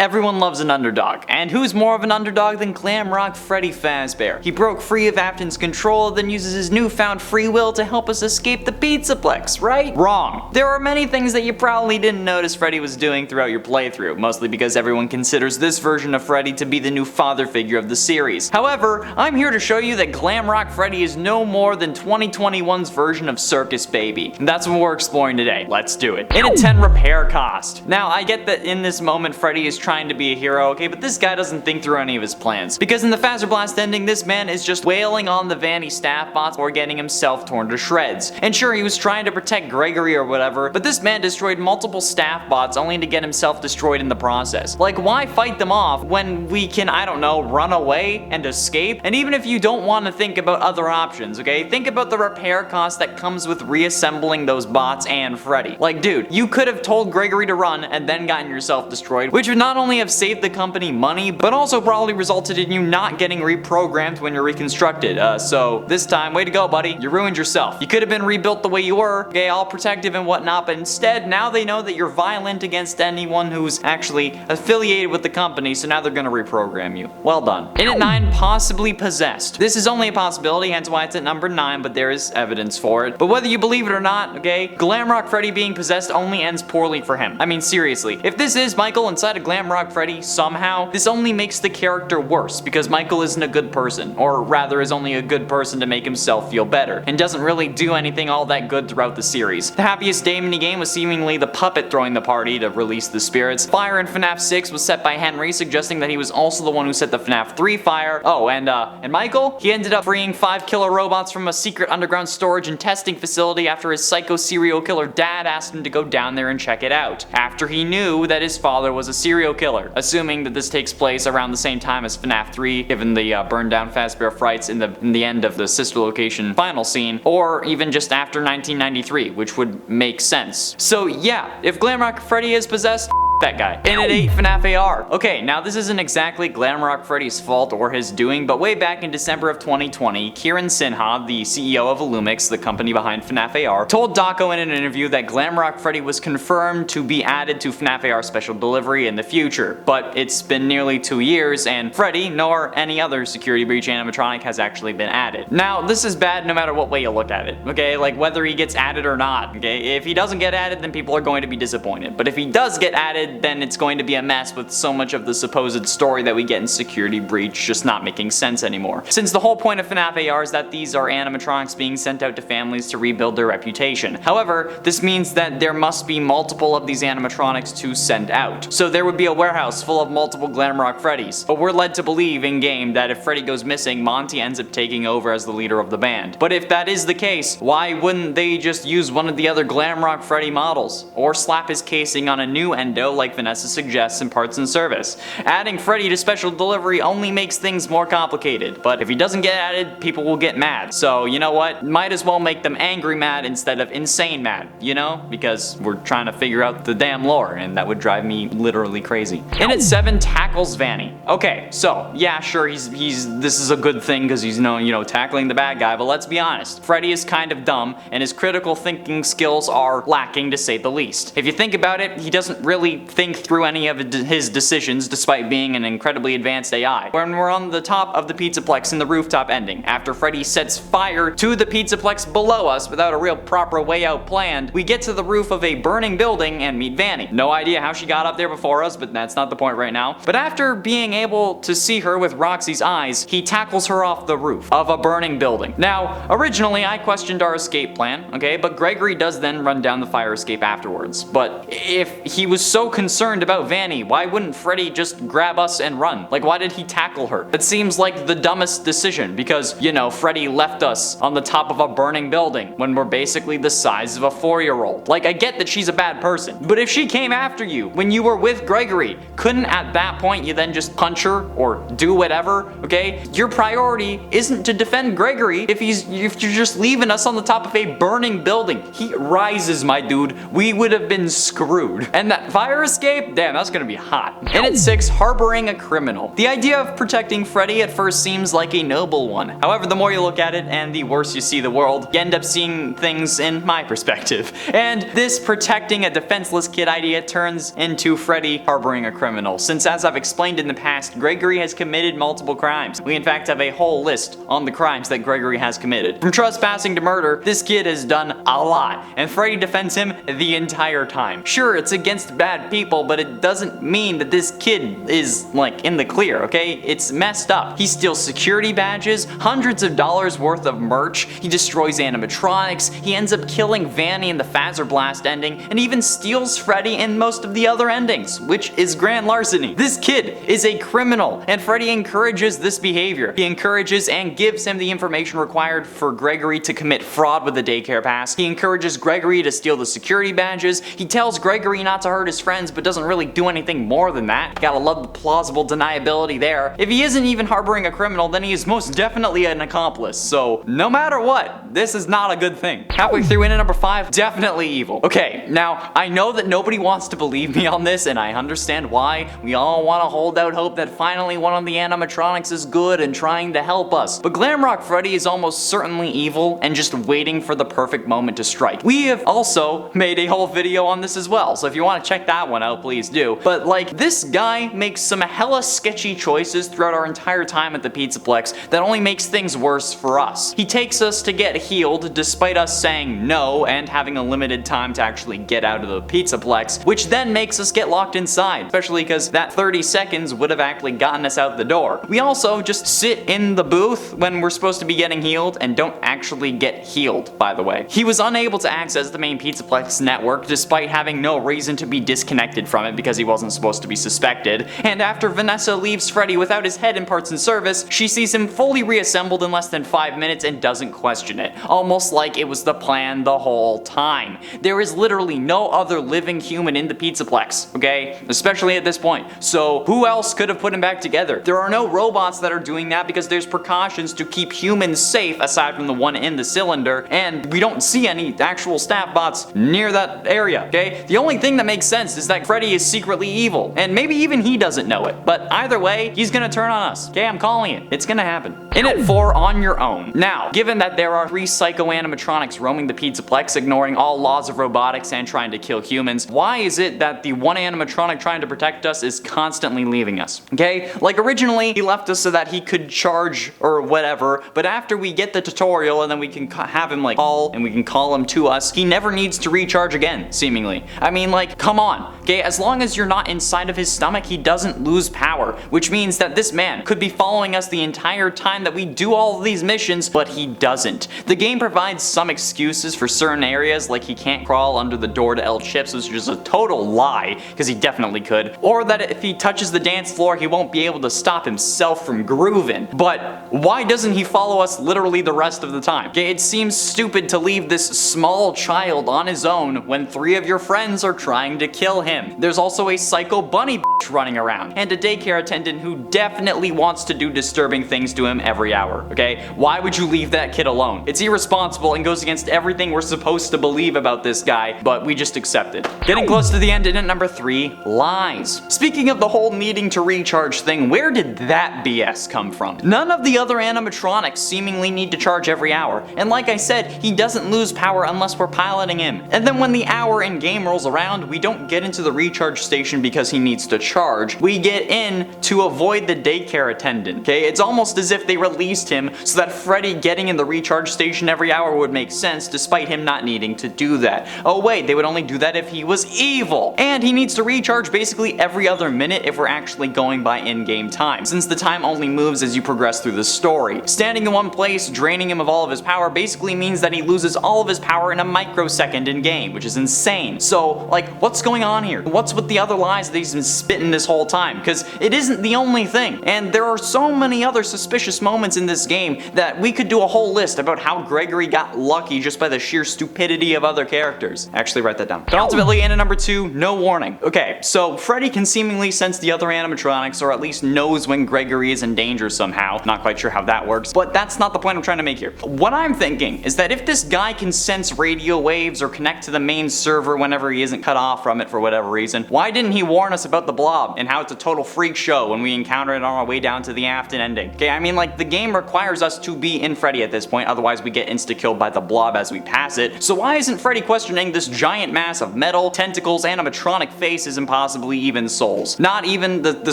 Everyone loves an underdog, and who's more of an underdog than Glamrock Freddy Fazbear? He broke free of Afton's control, then uses his newfound free will to help us escape the pizzaplex, right? Wrong. There are many things that you probably didn't notice Freddy was doing throughout your playthrough, mostly because everyone considers this version of Freddy to be the new father figure of the series. However, I'm here to show you that Glamrock Freddy is no more than 2021's version of Circus Baby. And that's what we're exploring today. Let's do it. In a 10 repair cost. Now, I get that in this moment Freddy is trying to be a hero, okay, but this guy doesn't think through any of his plans. Because in the Fazer Blast ending, this man is just wailing on the Vanny staff bots or getting himself torn to shreds. And sure, he was trying to protect Gregory or whatever, but this man destroyed multiple staff bots only to get himself destroyed in the process. Like, why fight them off when we can, I don't know, run away and escape? And even if you don't want to think about other options, okay, think about the repair cost that comes with reassembling those bots and Freddy. Like, dude, you could have told Gregory to run and then gotten yourself destroyed, which would not only have saved the company money, but also probably resulted in you not getting reprogrammed when you're reconstructed. So this time, way to go, buddy. You ruined yourself. You could have been rebuilt the way you were, okay, all protective and whatnot, but instead, now they know that you're violent against anyone who's actually affiliated with the company, so now they're gonna reprogram you. Well done. In at 9, possibly possessed. This is only a possibility, hence why it's at number 9, but there is evidence for it. But whether you believe it or not, okay, Glamrock Freddy being possessed only ends poorly for him. I mean, seriously, if this is Michael inside of Glamrock Freddy somehow, this only makes the character worse because Michael isn't a good person, or rather is only a good person to make himself feel better, and doesn't really do anything all that good throughout the series. The happiest day minigame was seemingly the puppet throwing the party to release the spirits. Fire in FNAF 6 was set by Henry, suggesting that he was also the one who set the FNAF 3 fire. Oh, and Michael? He ended up freeing 5 killer robots from a secret underground storage and testing facility after his psycho serial killer dad asked him to go down there and check it out, after he knew that his father was a serial killer, assuming that this takes place around the same time as FNAF 3, given the burned down Fazbear frights in the end of the sister location final scene, or even just after 1993, which would make sense. So yeah, if Glamrock Freddy is possessed, that guy. In at 8, FNAF AR. Okay, now this isn't exactly Glamrock Freddy's fault or his doing, but way back in December of 2020, Kieran Sinha, the CEO of Illumix, the company behind FNAF AR, told Daco in an interview that Glamrock Freddy was confirmed to be added to FNAF AR Special Delivery in the future. But it's been nearly 2 years, and Freddy, nor any other security breach animatronic, has actually been added. Now, this is bad no matter what way you look at it, okay? Like, whether he gets added or not, okay? If he doesn't get added, then people are going to be disappointed. But if he does get added, then it's going to be a mess with so much of the supposed story that we get in Security Breach just not making sense anymore. Since the whole point of FNAF AR is that these are animatronics being sent out to families to rebuild their reputation. However, this means that there must be multiple of these animatronics to send out. So there would be a warehouse full of multiple Glamrock Freddys. But we're led to believe in-game that if Freddy goes missing, Monty ends up taking over as the leader of the band. But if that is the case, why wouldn't they just use one of the other Glamrock Freddy models? Or slap his casing on a new endo like Vanessa suggests in Parts and Service. Adding Freddy to Special Delivery only makes things more complicated, but if he doesn't get added, people will get mad. So you know what? Might as well make them angry mad instead of insane mad, you know? Because we're trying to figure out the damn lore, and that would drive me literally crazy. In at 7, tackles Vanny. Okay, so yeah, sure, this is a good thing because he's you know, tackling the bad guy, but let's be honest, Freddy is kind of dumb, and his critical thinking skills are lacking to say the least. If you think about it, he doesn't really think through any of his decisions despite being an incredibly advanced AI. When we're on the top of the pizzaplex in the rooftop ending, after Freddy sets fire to the pizzaplex below us without a real proper way out planned, we get to the roof of a burning building and meet Vanny. No idea how she got up there before us, but that's not the point right now. But after being able to see her with Roxy's eyes, he tackles her off the roof of a burning building. Now, originally I questioned our escape plan, okay, but Gregory does then run down the fire escape afterwards. But if he was so concerned about Vanny, why wouldn't Freddy just grab us and run? Like, why did he tackle her? It seems like the dumbest decision because, you know, Freddy left us on the top of a burning building when we're basically the size of a 4-year-old. Like, I get that she's a bad person, but if she came after you when you were with Gregory, couldn't at that point you then just punch her or do whatever, okay? Your priority isn't to defend Gregory if you're just leaving us on the top of a burning building. He rises, my dude. We would have been screwed. And that fire escape? Damn, that's gonna be hot. And at 6, harboring a criminal. The idea of protecting Freddy at first seems like a noble one. However, the more you look at it and the worse you see the world, you end up seeing things in my perspective. And this protecting a defenseless kid idea turns into Freddy harboring a criminal, since as I've explained in the past, Gregory has committed multiple crimes. We in fact have a whole list on the crimes that Gregory has committed. From trespassing to murder, this kid has done a lot, and Freddy defends him the entire time. Sure, it's against bad people, but it doesn't mean that this kid is, like, in the clear, okay? It's messed up. He steals security badges, hundreds of dollars worth of merch, he destroys animatronics, he ends up killing Vanny in the Phaser Blast ending, and even steals Freddy in most of the other endings, which is grand larceny. This kid is a criminal, and Freddy encourages this behavior. He encourages and gives him the information required for Gregory to commit fraud with the daycare pass. He encourages Gregory to steal the security badges. He tells Gregory not to hurt his friends, but doesn't really do anything more than that. Gotta love the plausible deniability there. If he isn't even harboring a criminal, then he is most definitely an accomplice. So no matter what, this is not a good thing. Halfway through in at number 5, definitely evil. Okay, now I know that nobody wants to believe me on this, and I understand why. We all want to hold out hope that finally one of the animatronics is good and trying to help us. But Glamrock Freddy is almost certainly evil and just waiting for the perfect moment to strike. We have also made a whole video on this as well, so if you want to check that one out, please do. But like, this guy makes some hella sketchy choices throughout our entire time at the pizzaplex that only makes things worse for us. He takes us to get healed despite us saying no and having a limited time to actually get out of the pizzaplex, which then makes us get locked inside, especially because that 30 seconds would have actually gotten us out the door. We also just sit in the booth when we're supposed to be getting healed and don't actually get healed, by the way. He was unable to access the main pizzaplex network despite having no reason to be disconnected from it because he wasn't supposed to be suspected. And after Vanessa leaves Freddy without his head and parts in service, she sees him fully reassembled in less than 5 minutes and doesn't question it, almost like it was the plan the whole time. There is literally no other living human in the pizzaplex, okay? Especially at this point. So who else could have put him back together? There are no robots that are doing that because there's precautions to keep humans safe aside from the one in the cylinder, and we don't see any actual staff bots near that area, okay? The only thing that makes sense is that Freddy is secretly evil, and maybe even he doesn't know it, but either way, he's gonna turn on us, okay? I'm calling it. It's gonna happen. In at 4, on your own. Now, given that there are 3 psycho animatronics roaming the pizzaplex, ignoring all laws of robotics and trying to kill humans, why is it that the one animatronic trying to protect us is constantly leaving us, okay? Like, originally, he left us so that he could charge or whatever, but after we get the tutorial and then we can have him like call and we can call him to us, he never needs to recharge again, seemingly. I mean, like, come on, okay? As long as you're not inside of his stomach, he doesn't lose power, which means that this man could be following us the entire time that we do all of these missions, but he doesn't. The game provides some excuses for certain areas, like he can't crawl under the door to El Chips, which is a total lie, because he definitely could, or that if he touches the dance floor, he won't be able to stop himself from grooving. But why doesn't he follow us literally the rest of the time? Okay, it seems stupid to leave this small child on his own when 3 of your friends are trying to kill him. There's also a psycho bunny bitch running around, and a daycare attendant who definitely wants to do disturbing things to him every hour, okay? Why would you leave that kid alone? It's irresponsible and goes against everything we're supposed to believe about this guy, but we just accept it. Getting close to the end, and at number 3, lies. Speaking of the whole needing to recharge thing, where did that BS come from? None of the other animatronics seemingly need to charge every hour, and like I said, he doesn't lose power unless we're piloting him. And then when the hour in game rolls around, we don't get into the recharge station because he needs to charge. We get in to avoid the daycare attendant, okay? It's almost as if they released him so that Freddy getting in the recharge station every hour would make sense despite him not needing to do that. Oh wait, they would only do that if he was evil. And he needs to recharge basically every other minute if we're actually going by in-game time, since the time only moves as you progress through the story. Standing in one place, draining him of all of his power basically means that he loses all of his power in a microsecond in game, which is insane. So, like, what's going on here? What's with the other lies that he's been spitting this whole time? Because it isn't the only thing, and there are so many other suspicious moments in this game that we could do a whole list about how Gregory got lucky just by the sheer stupidity of other characters. Actually, write that down. But ultimately, in at number 2, no warning. Okay, so Freddy can seemingly sense the other animatronics, or at least knows when Gregory is in danger somehow. Not quite sure how that works, but that's not the point I'm trying to make here. What I'm thinking is that if this guy can sense radio waves or connect to the main server whenever he isn't cut off from it for whatever whatever reason. Why didn't he warn us about the blob and how it's a total freak show when we encounter it on our way down to the Afton ending? Okay, I mean, like, the game requires us to be in Freddy at this point, otherwise we get insta-killed by the blob as we pass it. So why isn't Freddy questioning this giant mass of metal, tentacles, animatronic faces, and possibly even souls? Not even the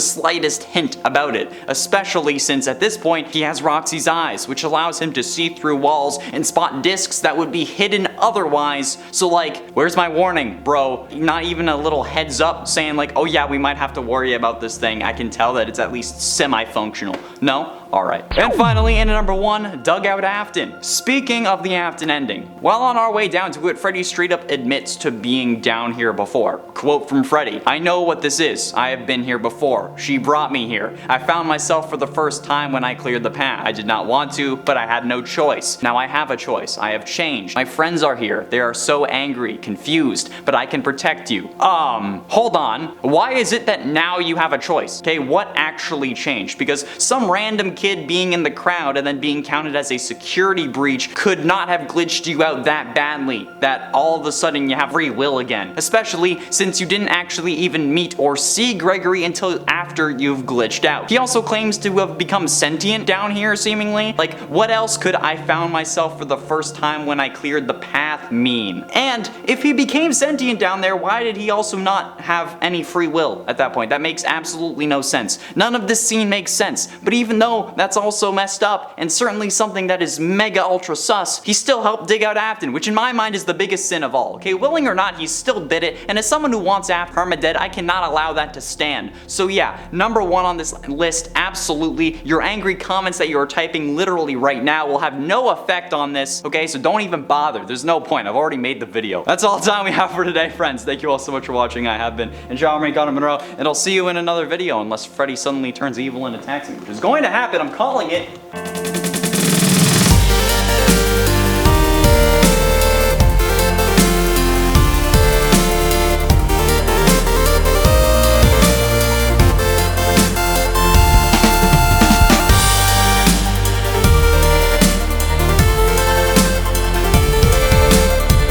slightest hint about it, especially since at this point he has Roxy's eyes, which allows him to see through walls and spot discs that would be hidden otherwise. So like, where's my warning, bro? Not even a little heads up saying like, oh yeah, we might have to worry about this thing. I can tell that it's at least semi-functional. No? Alright. And finally, in at number 1, Dugout Afton. Speaking of the Afton ending, while on our way down to it, Freddy straight up admits to being down here before. Quote from Freddy, "I know what this is. I have been here before. She brought me here. I found myself for the first time when I cleared the path. I did not want to, but I had no choice. Now I have a choice. I have changed. My friends are here. They are so angry, confused, but I can protect you." Hold on. Why is it that now you have a choice? Okay, what actually changed? Because some random kid being in the crowd and then being counted as a security breach could not have glitched you out that badly that all of a sudden you have free will again. Especially since you didn't actually even meet or see Gregory until after you've glitched out. He also claims to have become sentient down here seemingly. Like, what else could "I found myself for the first time when I cleared the path" mean? And if he became sentient down there, why did he also not have any free will at that point? That makes absolutely no sense. None of this scene makes sense. But even though that's also messed up and certainly something that is mega ultra sus, he still helped dig out Afton, which in my mind is the biggest sin of all. Okay, willing or not, he still did it, and as someone who wants Afton permadead, I cannot allow that to stand. So yeah, number 1 on this list, absolutely. Your angry comments that you are typing literally right now will have no effect on this, okay? So don't even bother. There's no point. I've already made the video. That's all the time we have for today, friends. Thank you all so much for watching. I have been John Monroe, and I'll see you in another video unless Freddy suddenly turns evil and attacks me, which is going to happen. I'm calling it.